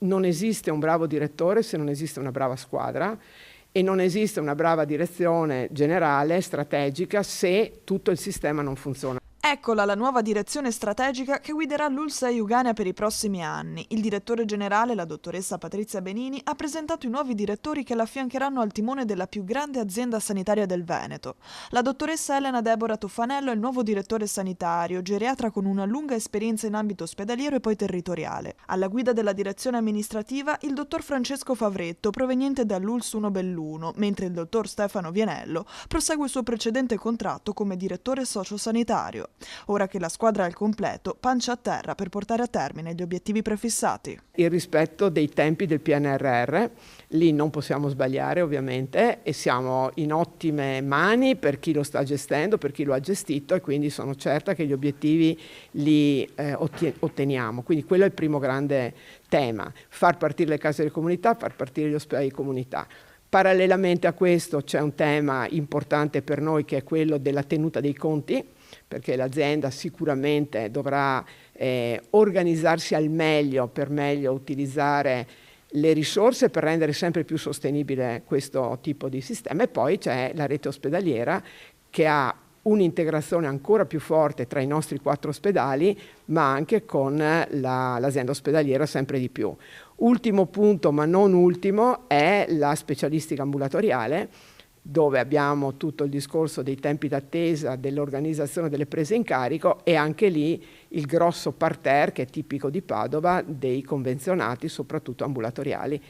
non esiste un bravo direttore se non esiste una brava squadra e non esiste una brava direzione generale, strategica, se tutto il sistema non funziona. Eccola la nuova direzione strategica che guiderà l'Ulsa Euganea per i prossimi anni. Il direttore generale, la dottoressa Patrizia Benini, ha presentato i nuovi direttori che l'affiancheranno al timone della più grande azienda sanitaria del Veneto. La dottoressa Elena Deborah Tuffanello è il nuovo direttore sanitario, geriatra con una lunga esperienza in ambito ospedaliero e poi territoriale. Alla guida della direzione amministrativa il dottor Francesco Favretto, proveniente dall'Uls 1 Belluno, mentre il dottor Stefano Vianello prosegue il suo precedente contratto come direttore sociosanitario. Ora che la squadra è al completo, pancia a terra per portare a termine gli obiettivi prefissati. Il rispetto dei tempi del PNRR, lì non possiamo sbagliare ovviamente e siamo in ottime mani per chi lo sta gestendo, per chi lo ha gestito e quindi sono certa che gli obiettivi li otteniamo. Quindi quello è il primo grande tema, far partire le case delle comunità, far partire gli ospedali di comunità. Parallelamente a questo c'è un tema importante per noi che è quello della tenuta dei conti, perché l'azienda sicuramente dovrà organizzarsi al meglio per meglio utilizzare le risorse per rendere sempre più sostenibile questo tipo di sistema. E poi c'è la rete ospedaliera che ha un'integrazione ancora più forte tra i nostri 4 ospedali, ma anche con l'azienda ospedaliera sempre di più. Ultimo punto, ma non ultimo, è la specialistica ambulatoriale, dove abbiamo tutto il discorso dei tempi d'attesa, dell'organizzazione delle prese in carico e anche lì il grosso parterre che è tipico di Padova dei convenzionati, soprattutto ambulatoriali.